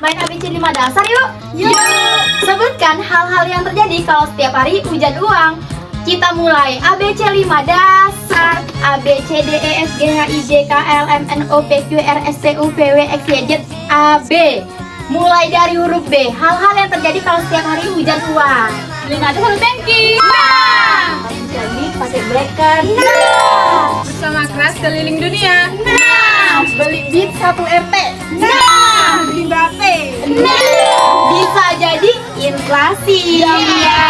main ABC 5 dasar yuk. Sebutkan hal-hal yang terjadi kalau setiap hari hujan uang. Kita mulai. ABC 5 dasar. A B C D E F G H I J K L M N O P Q R S T U V W X Y Z. A B. Mulai dari huruf B. Hal-hal yang terjadi kalau setiap hari hujan uang. Beli nada satu tangki. Nah. Jadi pakai breaker. Nah. Bersama keras keliling dunia. Nah. Beli beat 1 RT. Nah. Beli bape. Nah. Bisa jadi inflasi. Iya.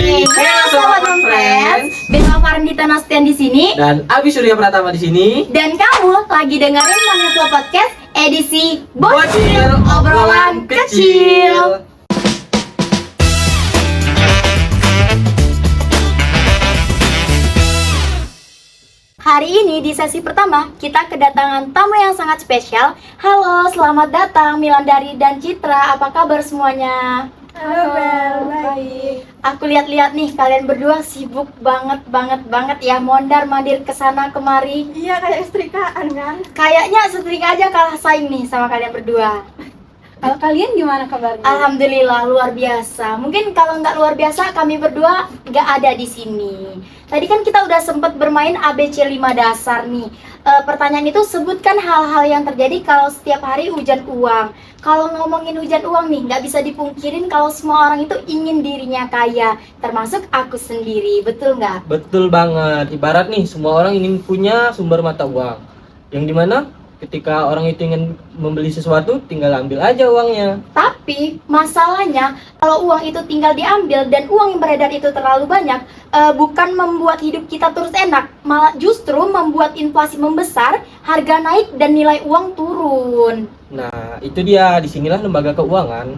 Halo Sobat Friends, Bella Farandita Nastian di sini Dan Abi Surya Pratama di sini. dan kamu lagi dengerin Manetlo Podcast edisi Bocil Obrolan Kecil. Hari ini di sesi pertama kita kedatangan tamu yang sangat spesial. Halo, selamat datang Milandari dan Citra. Apa kabar semuanya? Halo Bel, baik. Aku lihat-lihat nih kalian berdua sibuk banget ya, mondar-mandir kesana kemari. Iya, kayak istrikaan kan. Kayaknya setrika aja kalah saing nih sama kalian berdua. Kalau kalian gimana kabarnya? Alhamdulillah luar biasa. Mungkin kalau nggak luar biasa kami berdua nggak ada di sini. Tadi kan kita udah sempet bermain ABC 5 dasar nih. Pertanyaan itu sebutkan hal-hal yang terjadi kalau setiap hari hujan uang. Kalau ngomongin hujan uang nih, nggak bisa dipungkirin kalau semua orang itu ingin dirinya kaya, termasuk aku sendiri, betul nggak? Betul banget. Ibarat nih, semua orang ingin punya sumber mata uang. Yang dimana ketika orang itu ingin membeli sesuatu, tinggal ambil aja uangnya. Tapi masalahnya kalau uang itu tinggal diambil dan uang yang beredar itu terlalu banyak, bukan membuat hidup kita terus enak, malah justru membuat inflasi membesar, harga naik dan nilai uang turun. Nah, itu dia. Disinilah lembaga keuangan,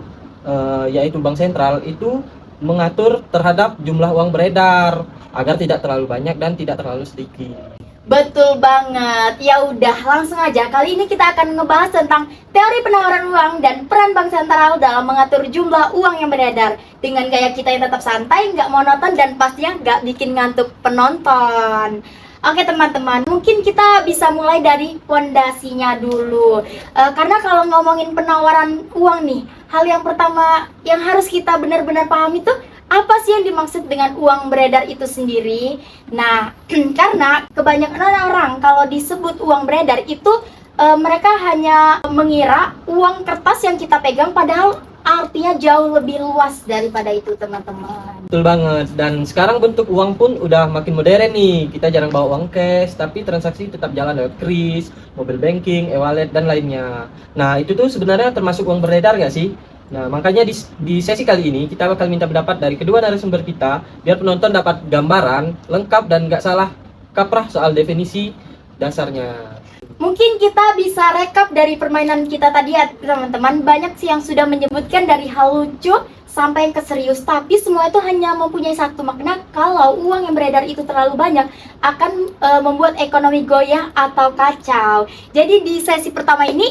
yaitu bank sentral, itu mengatur terhadap jumlah uang beredar agar tidak terlalu banyak dan tidak terlalu sedikit. Betul banget. Ya udah, langsung aja. Kali ini kita akan ngebahas tentang teori penawaran uang dan peran bank sentral dalam mengatur jumlah uang yang beredar dengan gaya kita yang tetap santai, nggak monoton dan pastinya nggak bikin ngantuk penonton. Oke teman-teman, mungkin kita bisa mulai dari fondasinya dulu. Karena kalau ngomongin penawaran uang nih, hal yang pertama yang harus kita benar-benar pahami itu apa sih yang dimaksud dengan uang beredar itu sendiri? Nah, karena kebanyakan orang kalau disebut uang beredar itu mereka hanya mengira uang kertas yang kita pegang, padahal artinya jauh lebih luas daripada itu teman-teman. Betul banget. Dan sekarang bentuk uang pun udah makin modern nih. Kita jarang bawa uang cash, tapi transaksi tetap jalan lewat kris, mobile banking, e-wallet, dan lainnya. Nah, itu tuh sebenarnya termasuk uang beredar nggak sih? Nah, makanya di sesi kali ini kita bakal minta pendapat dari kedua narasumber kita biar penonton dapat gambaran lengkap dan nggak salah kaprah soal definisi dasarnya. Mungkin kita bisa rekap dari permainan kita tadi ya teman-teman. Banyak sih yang sudah menyebutkan dari hal lucu sampai yang keserius, tapi semua itu hanya mempunyai satu makna. Kalau uang yang beredar itu terlalu banyak akan membuat ekonomi goyah atau kacau. Jadi di sesi pertama ini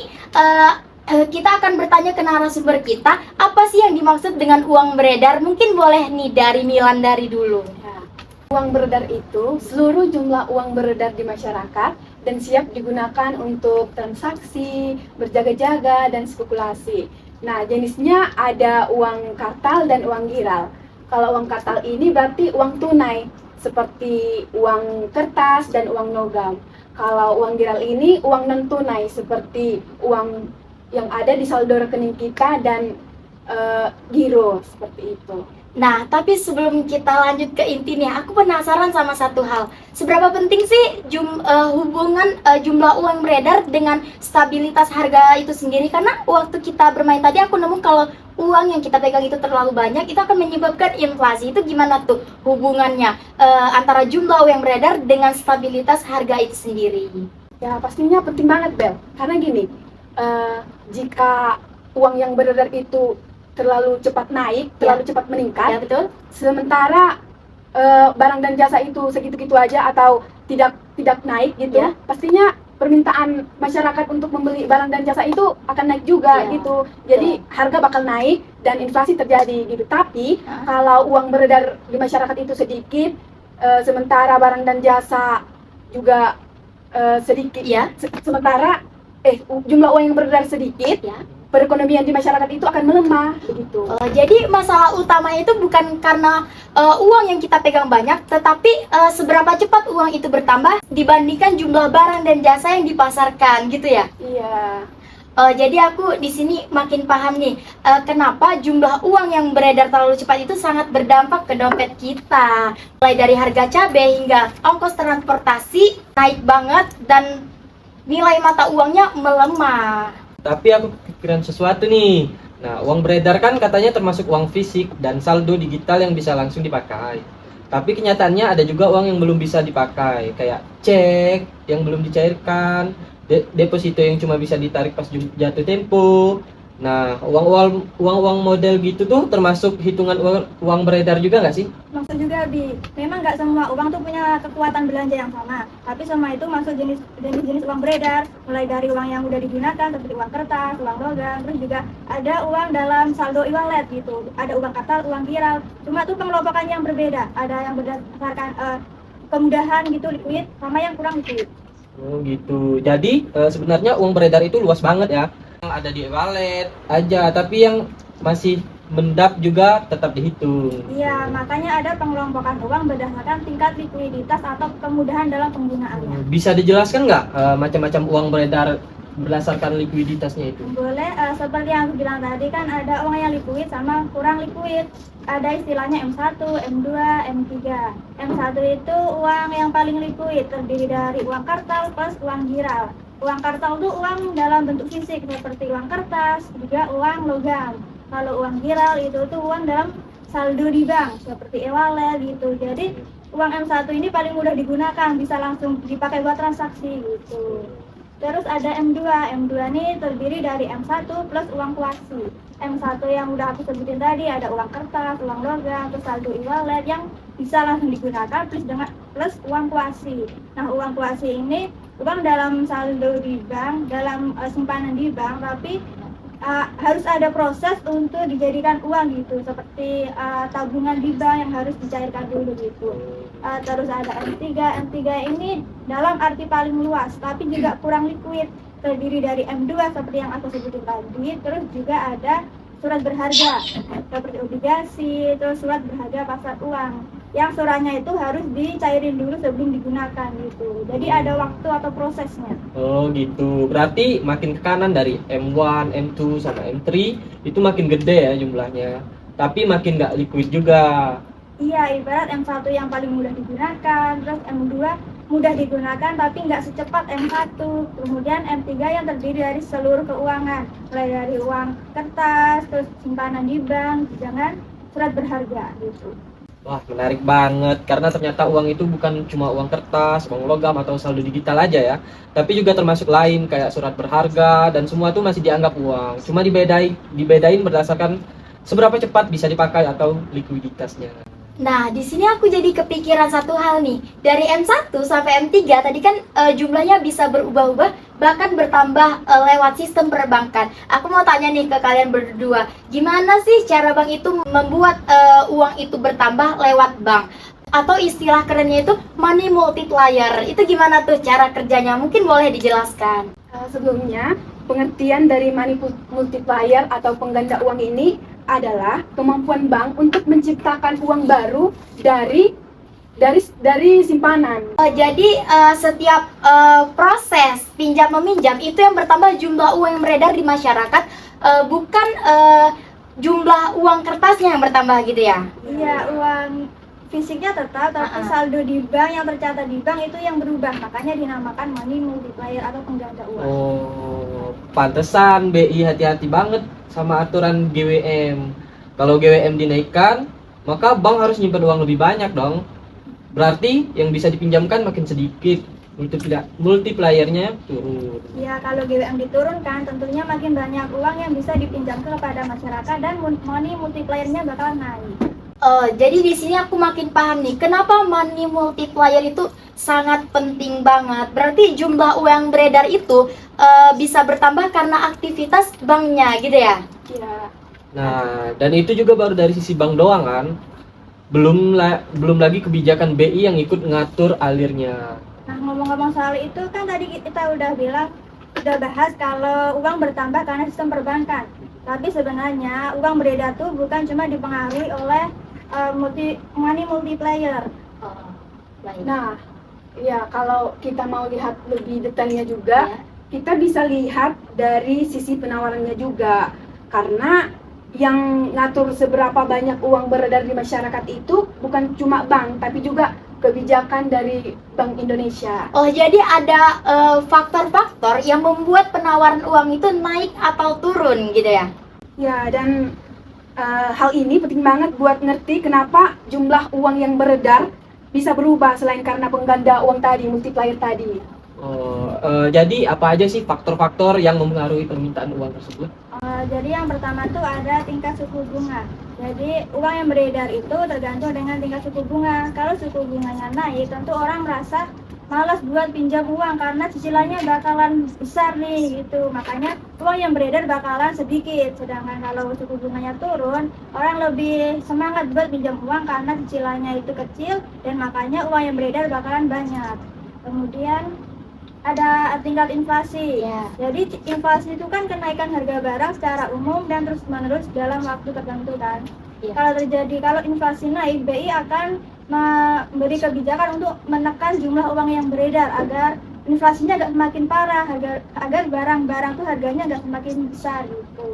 kita akan bertanya ke narasumber kita, apa sih yang dimaksud dengan uang beredar? Mungkin boleh nih dari Milan dari dulu. Uang beredar itu seluruh jumlah uang beredar di masyarakat dan siap digunakan untuk transaksi, berjaga-jaga, dan spekulasi. Nah, jenisnya ada uang kartal dan uang giral. Kalau uang kartal ini berarti uang tunai, seperti uang kertas dan uang logam. Kalau uang giral ini uang non-tunai, seperti uang yang ada di saldo rekening kita dan giro, seperti itu. Nah, tapi sebelum kita lanjut ke intinya, aku penasaran sama satu hal. Seberapa penting sih hubungan jumlah uang beredar dengan stabilitas harga itu sendiri? Karena waktu kita bermain tadi aku nemu kalau uang yang kita pegang itu terlalu banyak, itu akan menyebabkan inflasi. Itu gimana tuh hubungannya antara jumlah uang yang beredar dengan stabilitas harga itu sendiri? Ya, pastinya penting banget, Bel. Karena gini, jika uang yang beredar itu terlalu cepat naik, terlalu cepat meningkat, Ya, betul. sementara barang dan jasa itu segitu-gitu aja atau tidak naik gitu, Ya. pastinya permintaan masyarakat untuk membeli barang dan jasa itu akan naik juga Iya. gitu. Jadi harga bakal naik dan inflasi terjadi gitu. Tapi Hah? kalau uang beredar di masyarakat itu sedikit, sementara barang dan jasa juga sedikit. Iya. Sementara jumlah uang yang beredar sedikit, Ya. perekonomian di masyarakat itu akan melemah begitu. Jadi masalah utama itu bukan karena uang yang kita pegang banyak, tetapi seberapa cepat uang itu bertambah dibandingkan jumlah barang dan jasa yang dipasarkan, gitu ya. Iya. Jadi aku di sini makin paham nih, kenapa jumlah uang yang beredar terlalu cepat itu sangat berdampak ke dompet kita. Mulai dari harga cabai hingga ongkos transportasi naik banget dan nilai mata uangnya melemah. Tapi aku kepikiran sesuatu nih. Nah, uang beredar kan katanya termasuk uang fisik dan saldo digital yang bisa langsung dipakai. Tapi kenyataannya ada juga uang yang belum bisa dipakai, kayak cek yang belum dicairkan, deposito yang cuma bisa ditarik pas jatuh tempo. Nah, uang model gitu tuh termasuk hitungan uang beredar juga nggak sih? Maksud juga memang nggak semua uang tuh punya kekuatan belanja yang sama, tapi semua itu masuk jenis uang beredar, mulai dari uang yang udah digunakan seperti uang kertas, uang logam, terus juga ada uang dalam saldo e-wallet gitu, ada uang kartal, uang viral, cuma tuh pengelompokannya yang berbeda, ada yang berdasarkan kemudahan gitu liquid, sama yang kurang liquid. Oh gitu. Jadi sebenarnya uang beredar itu luas banget ya. Yang ada di e-wallet aja, tapi yang masih mendap juga tetap dihitung. Iya, makanya ada pengelompokan uang berdasarkan tingkat likuiditas atau kemudahan dalam penggunaannya. Bisa dijelaskan nggak macam-macam uang beredar berdasarkan likuiditasnya itu? Boleh, seperti yang aku bilang tadi kan ada uang yang liquid sama kurang liquid. Ada istilahnya M1, M2, M3. M1 itu uang yang paling liquid, terdiri dari uang kartal plus uang giral. Uang kartal itu uang dalam bentuk fisik seperti uang kertas, juga uang logam. Kalau uang giral itu tuh uang dalam saldo di bank seperti e-wallet gitu. Jadi uang M1 ini paling mudah digunakan, bisa langsung dipakai buat transaksi gitu. Terus ada M2. M2 ini terdiri dari M1 plus uang kuasi. M1 yang udah aku sebutin tadi ada uang kertas, uang logam, terus saldo e-wallet yang bisa langsung digunakan plus uang kuasi. Nah, uang kuasi ini uang dalam saldo di bank, dalam simpanan di bank, tapi harus ada proses untuk dijadikan uang gitu, seperti tabungan di bank yang harus dicairkan dulu gitu. Terus ada M3. M3 ini dalam arti paling luas, tapi juga kurang liquid, terdiri dari M2 seperti yang aku sebutin tadi, terus juga ada surat berharga seperti obligasi, terus surat berharga pasar uang yang suratnya itu harus dicairin dulu sebelum digunakan gitu. Jadi ada waktu atau prosesnya. Oh gitu. Berarti makin ke kanan dari M1, M2 sama M3 itu makin gede ya jumlahnya. Tapi makin nggak liquid juga. Iya, ibarat M1 yang paling mudah digunakan, terus M2 mudah digunakan tapi nggak secepat M1. Kemudian M3 yang terdiri dari seluruh keuangan, mulai dari uang kertas, terus simpanan di bank, jangan surat berharga gitu. Wah, menarik banget karena ternyata uang itu bukan cuma uang kertas, uang logam atau saldo digital aja ya, tapi juga termasuk lain kayak surat berharga dan semua itu masih dianggap uang. Cuma dibedain berdasarkan seberapa cepat bisa dipakai atau likuiditasnya. Nah, di sini aku jadi kepikiran satu hal nih. Dari M1 sampai M3 tadi kan jumlahnya bisa berubah-ubah, bahkan bertambah lewat sistem perbankan. Aku mau tanya nih ke kalian berdua, gimana sih cara bank itu membuat uang itu bertambah lewat bank? Atau istilah kerennya itu money multiplier. Itu gimana tuh cara kerjanya? Mungkin boleh dijelaskan. Sebelumnya, pengertian dari money multiplier atau pengganda uang ini adalah kemampuan bank untuk menciptakan uang baru dari simpanan. Jadi setiap proses pinjam meminjam itu yang bertambah jumlah uang yang beredar di masyarakat, bukan jumlah uang kertasnya yang bertambah gitu ya? Iya, uang fisiknya tetap, tapi saldo di bank yang tercatat di bank itu yang berubah, makanya dinamakan money multiplier atau pengganda uang. Oh, pantesan BI hati-hati banget sama aturan GWM. Kalau GWM dinaikkan, maka bank harus nyimpan uang lebih banyak dong. Berarti yang bisa dipinjamkan makin sedikit, multipliernya turun. Ya, kalau GWM diturunkan, tentunya makin banyak uang yang bisa dipinjamkan kepada masyarakat dan money multipliernya bakal naik. Jadi di sini aku makin paham nih, kenapa money multiplier itu sangat penting banget. Berarti jumlah uang beredar itu bisa bertambah karena aktivitas banknya gitu ya? Ya, Nah, dan itu juga baru dari sisi bank doang kan. Belum lagi kebijakan BI yang ikut ngatur alirnya. Nah, ngomong-ngomong soal itu kan tadi kita udah bahas kalau uang bertambah karena sistem perbankan. Tapi sebenarnya uang beredar tuh bukan cuma dipengaruhi oleh money multiplier. Baik. nah, ya kalau kita mau lihat lebih detailnya juga, Ya. kita bisa lihat dari sisi penawarannya juga. Karena yang ngatur seberapa banyak uang beredar di masyarakat itu bukan cuma bank, tapi juga kebijakan dari Bank Indonesia. Jadi ada faktor-faktor yang membuat penawaran uang itu naik atau turun gitu ya? Ya, dan hal ini penting banget buat ngerti kenapa jumlah uang yang beredar bisa berubah selain karena pengganda uang tadi, multiplier tadi. Jadi apa aja sih faktor-faktor yang mempengaruhi permintaan uang tersebut? Jadi yang pertama tuh ada tingkat suku bunga. Jadi uang yang beredar itu tergantung dengan tingkat suku bunga. Kalau suku bunganya naik, tentu orang merasa malas buat pinjam uang karena cicilannya bakalan besar nih gitu. Makanya uang yang beredar bakalan sedikit. Sedangkan kalau suku bunganya turun, orang lebih semangat buat pinjam uang karena cicilannya itu kecil dan makanya uang yang beredar bakalan banyak. Kemudian ada tingkat inflasi. Ya. Jadi inflasi itu kan kenaikan harga barang secara umum dan terus-menerus dalam waktu tertentu kan. Ya. Kalau inflasi naik, BI akan memberi kebijakan untuk menekan jumlah uang yang beredar agar inflasinya nggak semakin parah, agar barang-barang tuh harganya nggak semakin besar gitu.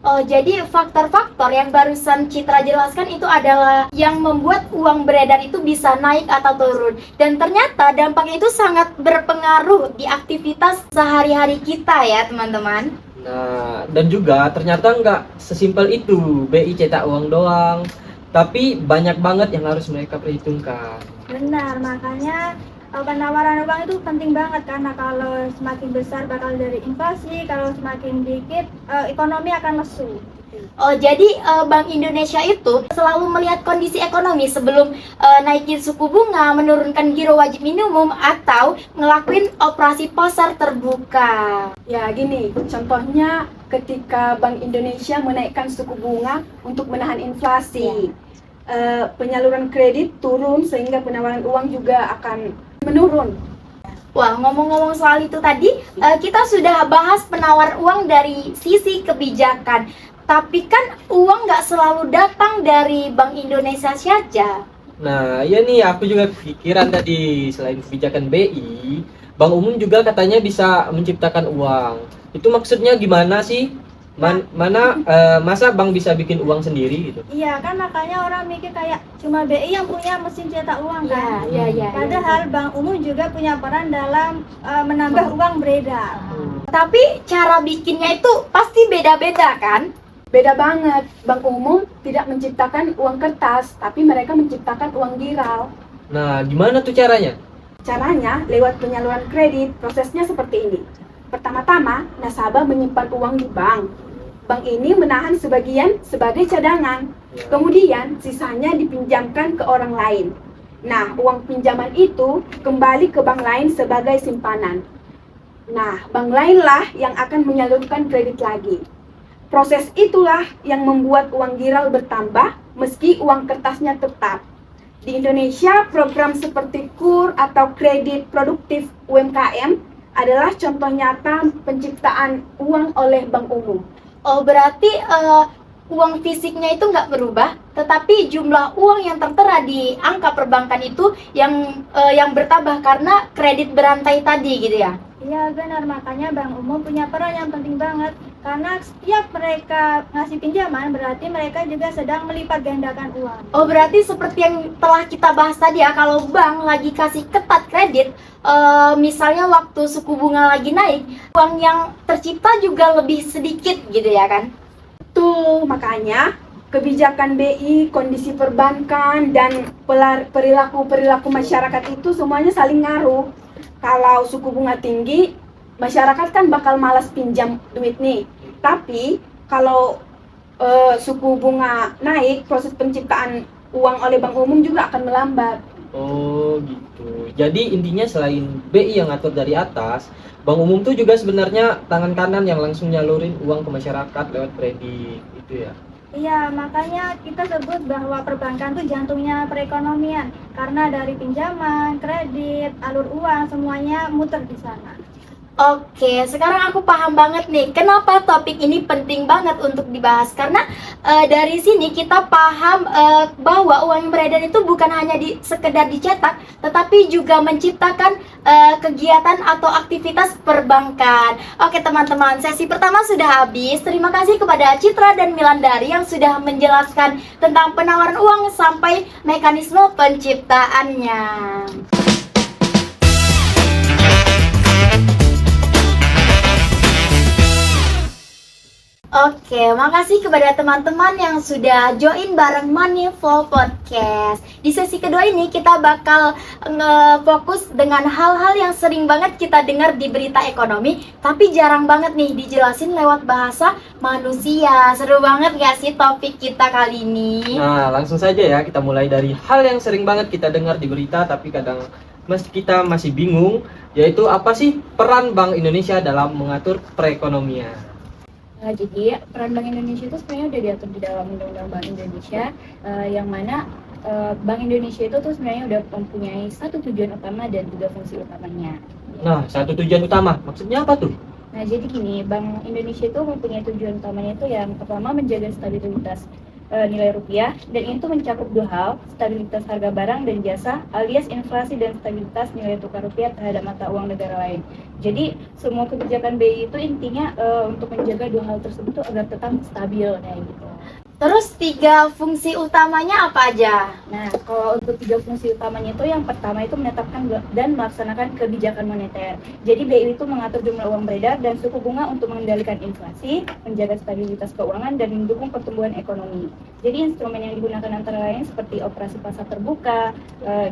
Jadi faktor-faktor yang barusan Citra jelaskan itu adalah yang membuat uang beredar itu bisa naik atau turun. Dan ternyata dampaknya itu sangat berpengaruh di aktivitas sehari-hari kita ya teman-teman. Nah, dan juga ternyata nggak sesimpel itu BI cetak uang doang, tapi banyak banget yang harus mereka perhitungkan. Benar, makanya penawaran uang itu penting banget karena kalau semakin besar bakal dari inflasi, kalau semakin dikit ekonomi akan lesu. Jadi Bank Indonesia itu selalu melihat kondisi ekonomi sebelum naikin suku bunga, menurunkan giro wajib minimum, atau ngelakuin operasi pasar terbuka. Ya gini, contohnya ketika Bank Indonesia menaikkan suku bunga untuk menahan inflasi, penyaluran kredit turun sehingga penawaran uang juga akan menurun. Wah, ngomong-ngomong soal itu tadi, kita sudah bahas penawar uang dari sisi kebijakan. Tapi kan uang nggak selalu datang dari Bank Indonesia saja. Nah, iya nih, aku juga kepikiran tadi, selain kebijakan BI, Bank Umum juga katanya bisa menciptakan uang. Itu maksudnya gimana sih? Masa bank bisa bikin uang sendiri gitu? Iya kan, makanya orang mikir kayak cuma BI yang punya mesin cetak uang kan. Ya. Padahal Bank Umum juga punya peran dalam menambah uang beredar. Tapi cara bikinnya itu pasti beda-beda kan? Beda banget, Bank Umum tidak menciptakan uang kertas, tapi mereka menciptakan uang giral. Nah, gimana tuh caranya? Caranya lewat penyaluran kredit, prosesnya seperti ini. Pertama-tama, nasabah menyimpan uang di bank. Bank ini menahan sebagian sebagai cadangan. Kemudian sisanya dipinjamkan ke orang lain. Nah, uang pinjaman itu kembali ke bank lain sebagai simpanan. Nah, bank lainlah yang akan menyalurkan kredit lagi. Proses itulah yang membuat uang giral bertambah meski uang kertasnya tetap. Di Indonesia, program seperti KUR atau kredit produktif UMKM adalah contoh nyata penciptaan uang oleh Bank Umum. Berarti uang fisiknya itu nggak berubah, tetapi jumlah uang yang tertera di angka perbankan itu yang bertambah karena kredit berantai tadi gitu ya? Iya benar, makanya Bank Umum punya peran yang penting banget. Karena setiap mereka ngasih pinjaman berarti mereka juga sedang melipat gandakan uang. Berarti seperti yang telah kita bahas tadi ya, kalau bank lagi kasih ketat kredit, misalnya waktu suku bunga lagi naik, uang yang tercipta juga lebih sedikit gitu ya kan? Betul, makanya kebijakan BI, kondisi perbankan, dan perilaku masyarakat itu semuanya saling ngaruh. Kalau suku bunga tinggi, masyarakat kan bakal malas pinjam duit nih. Tapi kalau suku bunga naik, proses penciptaan uang oleh bank umum juga akan melambat. Oh gitu. Jadi intinya selain BI yang ngatur dari atas, bank umum tuh juga sebenarnya tangan kanan yang langsung nyalurin uang ke masyarakat lewat kredit itu ya. Iya, makanya kita sebut bahwa perbankan itu jantungnya perekonomian. Karena dari pinjaman, kredit, alur uang, semuanya muter di sana. Oke, sekarang aku paham banget nih kenapa topik ini penting banget untuk dibahas. Karena dari sini kita paham bahwa uang yang beredar itu bukan hanya sekedar dicetak, tetapi juga menciptakan kegiatan atau aktivitas perbankan. Oke teman-teman, sesi pertama sudah habis. Terima kasih kepada Citra dan Milandari yang sudah menjelaskan tentang penawaran uang sampai mekanisme penciptaannya. Oke, makasih kepada teman-teman yang sudah join bareng Moneyful Podcast. Di sesi kedua ini kita bakal nge-fokus dengan hal-hal yang sering banget kita dengar di berita ekonomi, tapi jarang banget nih dijelasin lewat bahasa manusia. Seru banget gak sih topik kita kali ini? Nah, langsung saja ya kita mulai dari hal yang sering banget kita dengar di berita tapi kadang kita masih bingung, yaitu apa sih peran Bank Indonesia dalam mengatur perekonomian. Jadi peran Bank Indonesia itu sebenarnya udah diatur di dalam Undang-Undang Bank Indonesia, yang mana Bank Indonesia itu tuh sebenarnya udah mempunyai satu tujuan utama dan juga fungsi utamanya. Nah, satu tujuan utama, maksudnya apa tuh? Nah, jadi gini, Bank Indonesia itu mempunyai tujuan utamanya itu yang pertama menjaga stabilitas nilai rupiah, dan itu mencakup dua hal, stabilitas harga barang dan jasa alias inflasi dan stabilitas nilai tukar rupiah terhadap mata uang negara lain. Jadi semua kebijakan BI itu intinya untuk menjaga dua hal tersebut agar tetap stabil kayak gitu. Terus 3 fungsi utamanya apa aja? Nah, kalau untuk 3 fungsi utamanya itu yang pertama itu menetapkan dan melaksanakan kebijakan moneter. Jadi BI itu mengatur jumlah uang beredar dan suku bunga untuk mengendalikan inflasi, menjaga stabilitas keuangan dan mendukung pertumbuhan ekonomi. Jadi instrumen yang digunakan antara lain seperti operasi pasar terbuka,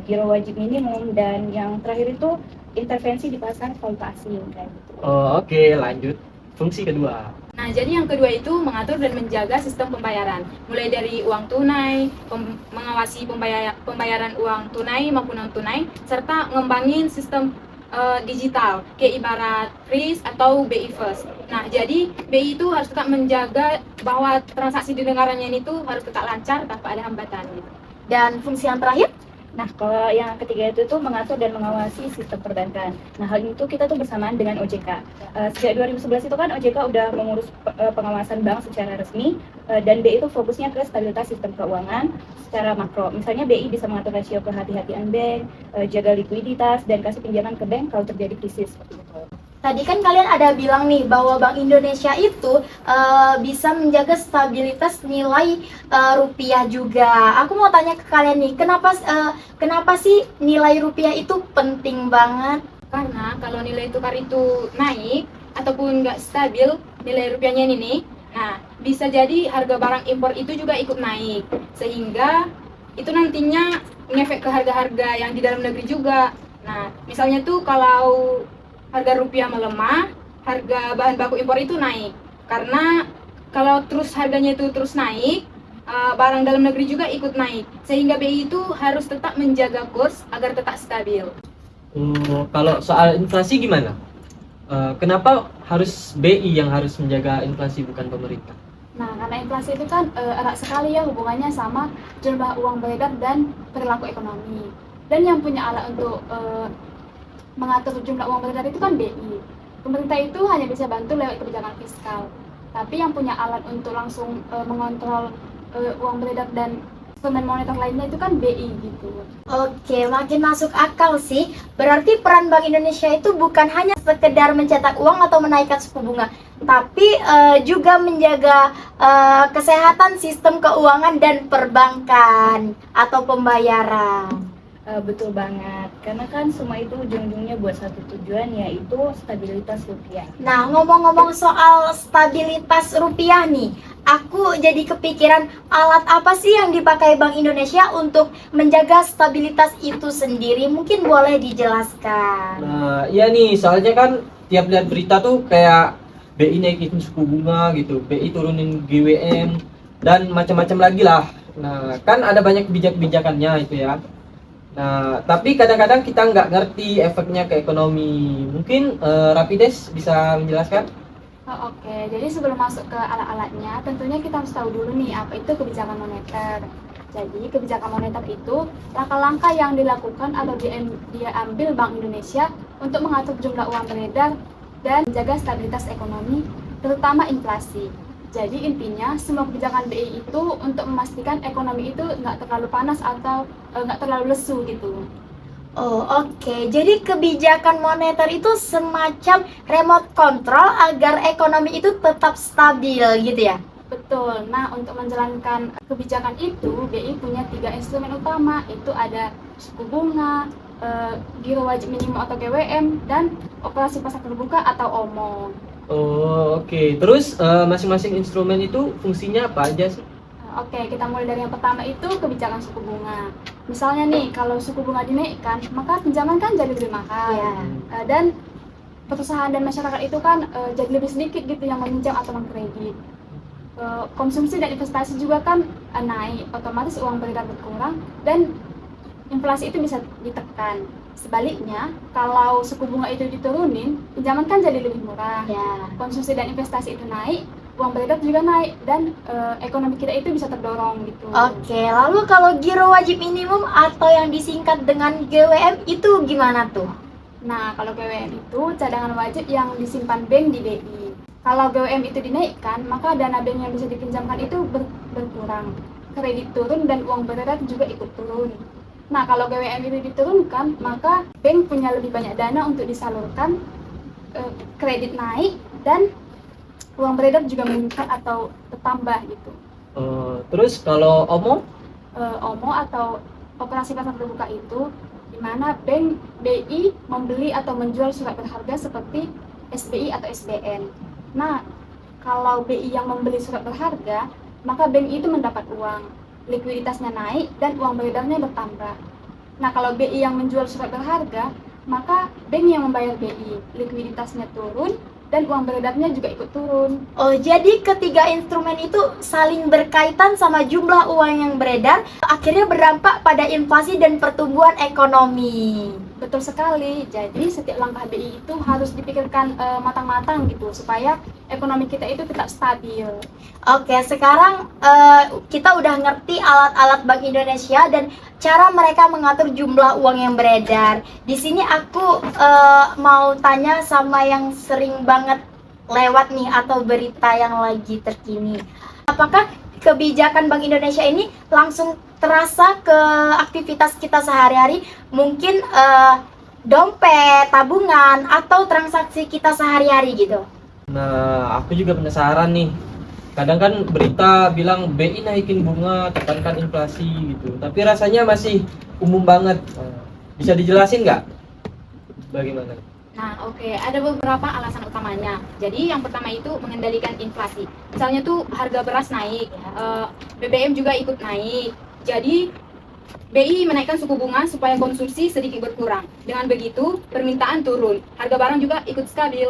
giro wajib minimum, dan yang terakhir itu intervensi di pasar valuta asing kayak gitu. Oh, oke, lanjut. Fungsi kedua. Nah, jadi yang kedua itu mengatur dan menjaga sistem pembayaran, mulai dari uang tunai, mengawasi pembayaran uang tunai maupun non tunai, serta ngembangin sistem digital, kayak ibarat KRIS atau BI First. Nah, jadi BI itu harus tetap menjaga bahwa transaksi di negaranya itu harus tetap lancar tanpa ada hambatan. Gitu. Dan fungsi yang terakhir? Nah, kalau yang ketiga itu tuh mengatur dan mengawasi sistem perbankan. Nah, hal itu kita tuh bersamaan dengan OJK. Sejak 2011 itu kan OJK udah mengurus pengawasan bank secara resmi, dan BI itu fokusnya ke stabilitas sistem keuangan secara makro. Misalnya BI bisa mengatur rasio kehati-hatian bank, jaga likuiditas, dan kasih pinjaman ke bank kalau terjadi krisis seperti itu. Tadi kan kalian ada bilang nih bahwa Bank Indonesia itu bisa menjaga stabilitas nilai rupiah juga. Aku mau tanya ke kalian nih, kenapa sih nilai rupiah itu penting banget? Karena kalau nilai tukar itu naik ataupun nggak stabil nilai rupiahnya ini nih, nah bisa jadi harga barang impor itu juga ikut naik, sehingga itu nantinya ngefek ke harga-harga yang di dalam negeri juga. Nah, misalnya tuh kalau harga rupiah melemah, harga bahan baku impor itu naik. Karena kalau terus harganya itu terus naik, barang dalam negeri juga ikut naik. Sehingga BI itu harus tetap menjaga kurs agar tetap stabil. Kalau soal inflasi gimana? Kenapa harus BI yang harus menjaga inflasi bukan pemerintah? Nah, karena inflasi itu kan erat sekali ya hubungannya sama jumlah uang beredar dan perilaku ekonomi. Dan yang punya alat untuk mengatur jumlah uang beredar itu kan BI. Pemerintah itu hanya bisa bantu lewat kebijakan fiskal. Tapi yang punya alat untuk langsung mengontrol uang beredar dan instrumen moneter lainnya itu kan BI gitu. Oke, makin masuk akal sih. Berarti peran Bank Indonesia itu bukan hanya sekedar mencetak uang atau menaikkan suku bunga, tapi juga menjaga kesehatan sistem keuangan dan perbankan atau pembayaran. Betul banget, karena kan semua itu ujung-ujungnya buat satu tujuan, yaitu stabilitas rupiah. Nah, ngomong-ngomong soal stabilitas rupiah nih, aku jadi kepikiran alat apa sih yang dipakai Bank Indonesia untuk menjaga stabilitas itu sendiri? Mungkin boleh dijelaskan. Nah, iya nih, soalnya kan tiap lihat berita tuh kayak BI naikin suku bunga gitu, BI turunin GWM, dan macam-macam lagi lah. Nah, kan ada banyak kebijakannya itu ya. Nah, tapi kadang-kadang kita nggak ngerti efeknya ke ekonomi. Mungkin Rapides bisa menjelaskan? Oh, oke, jadi sebelum masuk ke alat-alatnya, tentunya kita harus tahu dulu nih apa itu kebijakan moneter. Jadi kebijakan moneter itu langkah-langkah yang dilakukan atau diambil Bank Indonesia untuk mengatur jumlah uang beredar dan menjaga stabilitas ekonomi, terutama inflasi. Jadi intinya semua kebijakan BI itu untuk memastikan ekonomi itu nggak terlalu panas atau nggak terlalu lesu gitu. Oh, oke. Jadi kebijakan moneter itu semacam remote control agar ekonomi itu tetap stabil gitu ya? Betul. Nah, untuk menjalankan kebijakan itu, BI punya 3 instrumen utama, itu ada suku bunga, giro wajib minimum atau GWM, dan operasi pasar terbuka atau OMO. Oh, oke. Terus masing-masing instrumen itu fungsinya apa aja sih? Oke, kita mulai dari yang pertama itu kebijakan suku bunga. Misalnya nih, kalau suku bunga dinaikkan, maka pinjaman kan jadi lebih mahal. Ya. Dan perusahaan dan masyarakat itu kan jadi lebih sedikit gitu yang meminjam atau mengkredit. Konsumsi dan investasi juga kan naik, otomatis uang beredar berkurang dan inflasi itu bisa ditekan. Sebaliknya, kalau suku bunga itu diturunin, pinjaman kan jadi lebih murah. Ya. Konsumsi dan investasi itu naik, uang beredar juga naik dan ekonomi kita itu bisa terdorong gitu. Oke, lalu kalau giro wajib minimum atau yang disingkat dengan GWM itu gimana tuh? Nah, kalau GWM itu cadangan wajib yang disimpan bank di BI. Kalau GWM itu dinaikkan, maka dana bank yang bisa dipinjamkan itu berkurang. Kredit turun dan uang beredar juga ikut turun. Nah, kalau GWM itu diturunkan, maka bank punya lebih banyak dana untuk disalurkan, kredit naik, dan uang beredar juga meningkat atau bertambah gitu. Terus kalau OMO? OMO atau operasi pasar terbuka itu di mana bank BI membeli atau menjual surat berharga seperti SBI atau SBN. Nah, kalau BI yang membeli surat berharga, maka bank itu mendapat uang, likuiditasnya naik dan uang beredarnya bertambah. Nah, kalau BI yang menjual surat berharga, maka bank yang membayar BI, likuiditasnya turun dan uang beredarnya juga ikut turun. Oh, jadi ketiga instrumen itu saling berkaitan sama jumlah uang yang beredar, akhirnya berdampak pada inflasi dan pertumbuhan ekonomi. Betul sekali. Jadi setiap langkah BI itu harus dipikirkan matang-matang gitu supaya ekonomi kita itu tetap stabil. Oke, sekarang kita udah ngerti alat-alat Bank Indonesia dan cara mereka mengatur jumlah uang yang beredar. Di sini aku mau tanya sama yang sering banget lewat nih atau berita yang lagi terkini. Apakah kebijakan Bank Indonesia ini langsung terasa ke aktivitas kita sehari-hari? Mungkin dompet, tabungan, atau transaksi kita sehari-hari gitu? Nah, aku juga penasaran nih. Kadang kan berita bilang BI naikin bunga, tekankan inflasi gitu. Tapi rasanya masih umum banget. Bisa dijelasin nggak? Bagaimana? Nah, oke, ada beberapa alasan utamanya. Jadi yang pertama itu mengendalikan inflasi. Misalnya tuh harga beras naik, BBM juga ikut naik. Jadi BI menaikkan suku bunga supaya konsumsi sedikit berkurang. Dengan begitu, permintaan turun, harga barang juga ikut stabil.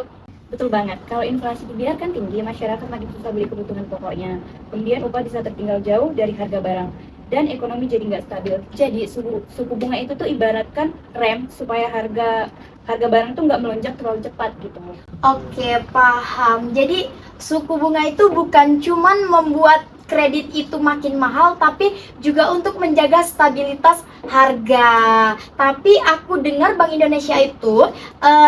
Betul banget, kalau inflasi dibiarkan tinggi, masyarakat makin susah beli kebutuhan pokoknya. Kemudian upah bisa tertinggal jauh dari harga barang. Dan ekonomi jadi nggak stabil. Jadi suku bunga itu tuh ibaratkan rem supaya harga barang tuh nggak melonjak terlalu cepat gitu. Oke, paham. Jadi suku bunga itu bukan cuman membuat kredit itu makin mahal, tapi juga untuk menjaga stabilitas harga. Tapi aku dengar Bank Indonesia itu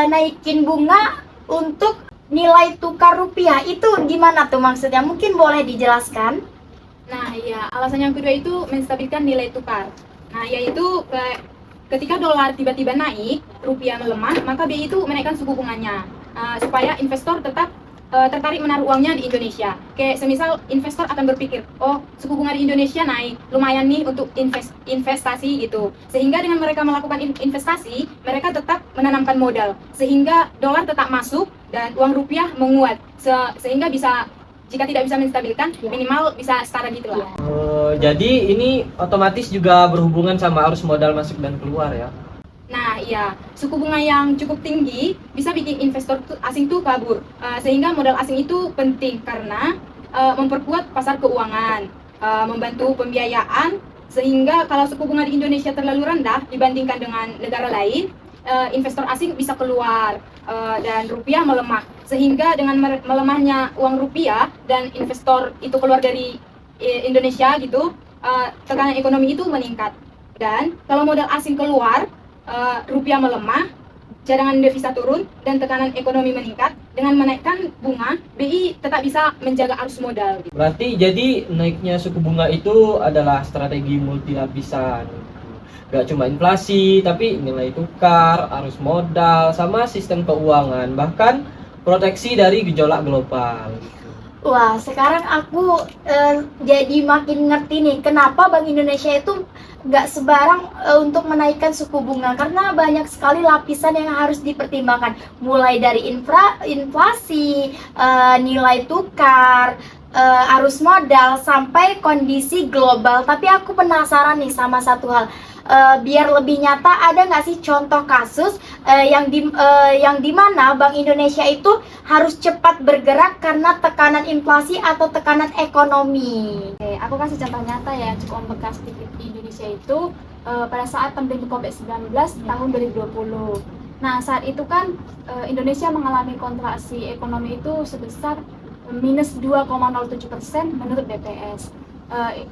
naikin bunga untuk nilai tukar rupiah. Itu gimana tuh maksudnya? Mungkin boleh dijelaskan? Nah, ya, alasan yang kedua itu menstabilkan nilai tukar. Nah, yaitu ketika dolar tiba-tiba naik, rupiah melemah, maka BI itu menaikkan suku bunganya supaya investor tetap tertarik menaruh uangnya di Indonesia. Kayak semisal investor akan berpikir, oh suku bunga di Indonesia naik, lumayan nih untuk investasi gitu. Sehingga dengan mereka melakukan investasi, mereka tetap menanamkan modal. Sehingga dolar tetap masuk dan uang rupiah menguat. Sehingga bisa, jika tidak bisa menstabilkan, minimal bisa setara gitu lah. Jadi ini otomatis juga berhubungan sama arus modal masuk dan keluar ya? Nah, iya, suku bunga yang cukup tinggi bisa bikin investor asing tuh kabur, sehingga modal asing itu penting karena memperkuat pasar keuangan, membantu pembiayaan, sehingga kalau suku bunga di Indonesia terlalu rendah dibandingkan dengan negara lain, investor asing bisa keluar dan rupiah melemah. Sehingga dengan melemahnya uang rupiah dan investor itu keluar dari Indonesia gitu, tekanan ekonomi itu meningkat. Dan kalau modal asing keluar, rupiah melemah, cadangan devisa turun, dan tekanan ekonomi meningkat. Dengan menaikkan bunga, BI tetap bisa menjaga arus modal. Berarti jadi naiknya suku bunga itu adalah strategi multilapisan. Gak cuma inflasi, tapi nilai tukar, arus modal, sama sistem keuangan, bahkan proteksi dari gejolak global. Wah, sekarang aku jadi makin ngerti nih kenapa Bank Indonesia itu nggak sebarang untuk menaikkan suku bunga, karena banyak sekali lapisan yang harus dipertimbangkan, mulai dari inflasi, nilai tukar, arus modal, sampai kondisi global. Tapi aku penasaran nih sama satu hal. Biar lebih nyata, ada nggak sih contoh kasus yang di mana Bank Indonesia itu harus cepat bergerak karena tekanan inflasi atau tekanan ekonomi? Oke, aku kasih contoh nyata ya, cukup membekas di Indonesia itu pada saat pandemi COVID-19 tahun 2020. Nah, saat itu kan Indonesia mengalami kontraksi ekonomi itu sebesar minus 2,07% menurut BPS.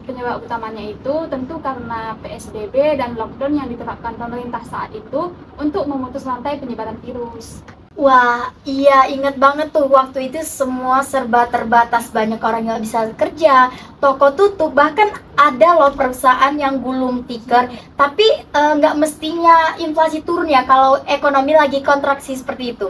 Penyebab utamanya itu tentu karena PSBB dan lockdown yang diterapkan pemerintah saat itu untuk memutus rantai penyebaran virus. Wah, iya, inget banget tuh waktu itu semua serba terbatas, banyak orang nggak bisa kerja, toko tutup, bahkan ada loh perusahaan yang gulung tikar. Tapi nggak mestinya inflasi turun ya kalau ekonomi lagi kontraksi seperti itu.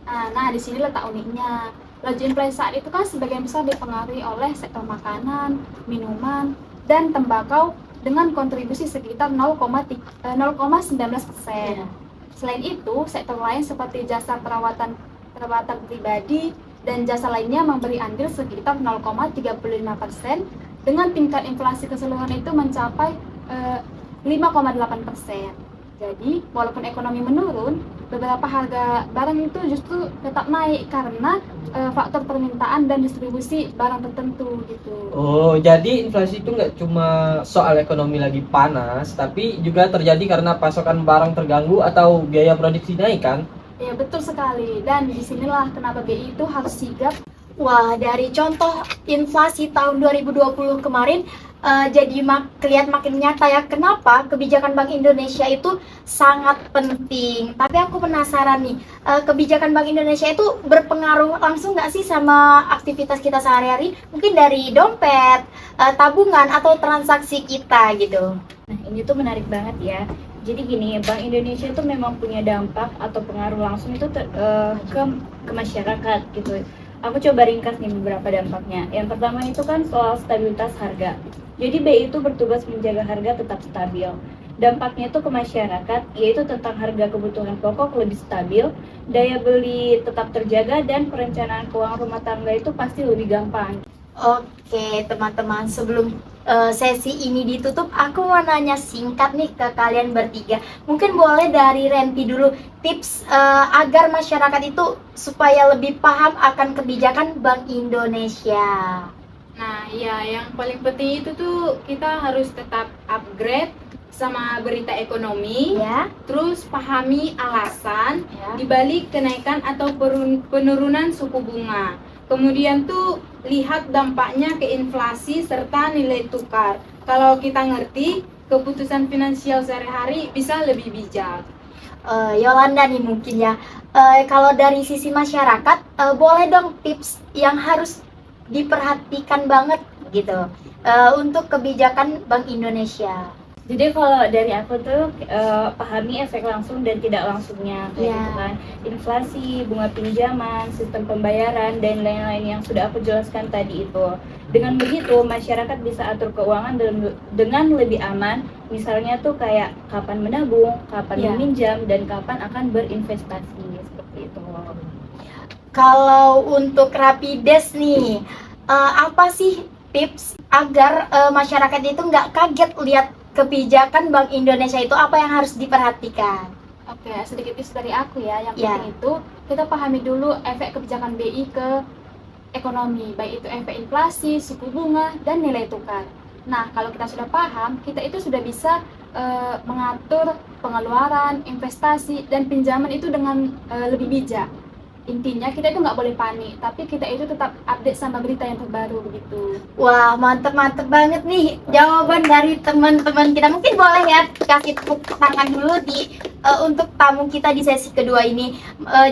Nah, di sini letak uniknya. Laju inflasi saat itu kan sebagian besar dipengaruhi oleh sektor makanan, minuman, dan tembakau dengan kontribusi sekitar 0,19%. Selain itu, sektor lain seperti jasa perawatan pribadi dan jasa lainnya memberi andil sekitar 0,35% dengan tingkat inflasi keseluruhan itu mencapai 5,8%. Jadi, walaupun ekonomi menurun, beberapa harga barang itu justru tetap naik karena faktor permintaan dan distribusi barang tertentu gitu. Oh, jadi inflasi itu nggak cuma soal ekonomi lagi panas, tapi juga terjadi karena pasokan barang terganggu atau biaya produksi naik kan? Ya, betul sekali. Dan disinilah kenapa BI itu harus sigap. Wah, dari contoh inflasi tahun 2020 kemarin, jadi kelihatan makin nyata ya kenapa kebijakan Bank Indonesia itu sangat penting. Tapi aku penasaran nih, kebijakan Bank Indonesia itu berpengaruh langsung nggak sih sama aktivitas kita sehari-hari? Mungkin dari dompet, tabungan, atau transaksi kita gitu. Nah, ini tuh menarik banget ya. Jadi gini, Bank Indonesia itu memang punya dampak atau pengaruh langsung itu ke masyarakat gitu. Aku coba ringkas nih beberapa dampaknya. Yang pertama itu kan soal stabilitas harga. Jadi BI itu bertugas menjaga harga tetap stabil. Dampaknya itu ke masyarakat, yaitu tentang harga kebutuhan pokok lebih stabil, daya beli tetap terjaga, dan perencanaan keuangan rumah tangga itu pasti lebih gampang. Oke teman-teman, sebelum sesi ini ditutup, aku mau nanya singkat nih ke kalian bertiga. Mungkin boleh dari Rempi dulu, tips agar masyarakat itu supaya lebih paham akan kebijakan Bank Indonesia. Nah, ya, yang paling penting itu tuh kita harus tetap upgrade sama berita ekonomi, Ya, terus pahami alasan ya. dibalik kenaikan atau penurunan suku bunga. Kemudian tuh lihat dampaknya ke inflasi serta nilai tukar. Kalau kita ngerti, keputusan finansial sehari-hari bisa lebih bijak. Yolanda nih mungkin ya. Kalau dari sisi masyarakat, boleh dong tips yang harus diperhatikan banget gitu untuk kebijakan Bank Indonesia. Jadi kalau dari aku tuh pahami efek langsung dan tidak langsungnya kayak Ya. gitu kan. Inflasi, bunga pinjaman, sistem pembayaran, dan lain-lain yang sudah aku jelaskan tadi itu. Dengan begitu masyarakat bisa atur keuangan dengan lebih aman. Misalnya tuh kayak kapan menabung, kapan Ya. meminjam, dan kapan akan berinvestasi seperti itu. Kalau untuk Rapides nih, apa sih tips agar masyarakat itu nggak kaget lihat kebijakan Bank Indonesia itu, apa yang harus diperhatikan? Oke, sedikit tips dari aku ya. Yang Ya. penting itu kita pahami dulu efek kebijakan BI ke ekonomi, baik itu efek inflasi, suku bunga, dan nilai tukar. Nah, kalau kita sudah paham, kita itu sudah bisa mengatur pengeluaran, investasi, dan pinjaman itu dengan lebih bijak. Intinya kita itu nggak boleh panik, tapi kita itu tetap update sama berita yang terbaru begitu. Wah, mantep banget nih jawaban dari teman-teman kita. Mungkin boleh ya kasih tepuk tangan dulu untuk tamu kita di sesi kedua ini.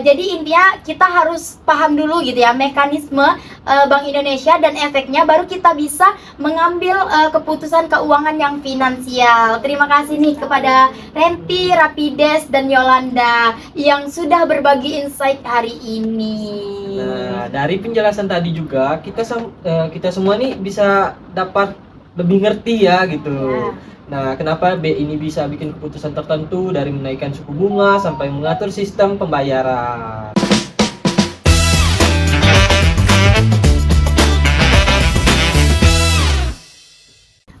Jadi intinya kita harus paham dulu gitu ya mekanisme Bank Indonesia dan efeknya, baru kita bisa mengambil keputusan keuangan yang finansial. Terima kasih nih kepada Renti, Rapides, dan Yolanda yang sudah berbagi insight hari ini. Nah, dari penjelasan tadi juga kita semua nih bisa dapat lebih ngerti ya gitu. Ya. Nah, kenapa B ini bisa bikin keputusan tertentu dari menaikkan suku bunga sampai mengatur sistem pembayaran.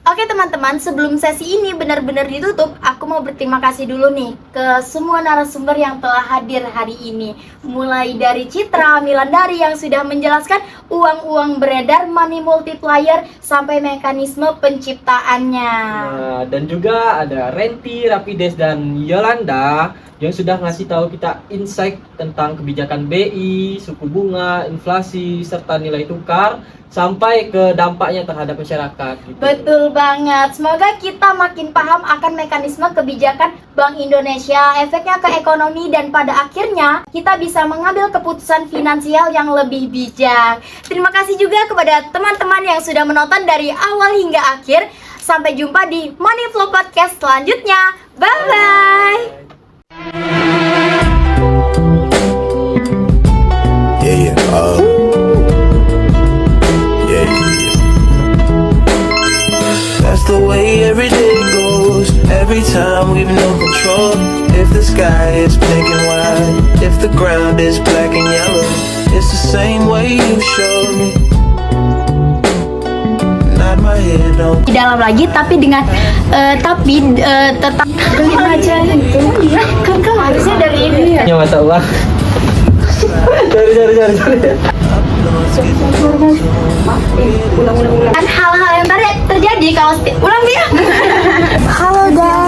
Oke teman-teman, sebelum sesi ini benar-benar ditutup, aku mau berterima kasih dulu nih ke semua narasumber yang telah hadir hari ini. Mulai dari Citra, Milandari yang sudah menjelaskan uang-uang beredar, money multiplier, sampai mekanisme penciptaannya. Nah, dan juga ada Renti, Rapides, dan Yolanda yang sudah ngasih tahu kita insight tentang kebijakan BI, suku bunga, inflasi, serta nilai tukar, sampai ke dampaknya terhadap masyarakat gitu. Betul banget. Semoga kita makin paham akan mekanisme kebijakan Bank Indonesia, efeknya ke ekonomi, dan pada akhirnya kita bisa mengambil keputusan finansial yang lebih bijak. Terima kasih juga kepada teman-teman yang sudah menonton dari awal hingga akhir. Sampai jumpa di Money Flow Podcast selanjutnya. Bye-bye. Yeah, that's the way every day goes. Every time we've no control. If the sky is pink and white, if the ground is black and yellow, it's the same way you showed me. Nod my head, don't. Di dalam lagi, tapi dengan tetap beli aja itu. Iya, kan harusnya dari ini ya. Punya mata uang. Cari. Kan hal-hal yang tadi terjadi kalau ulang dia. Halo guys.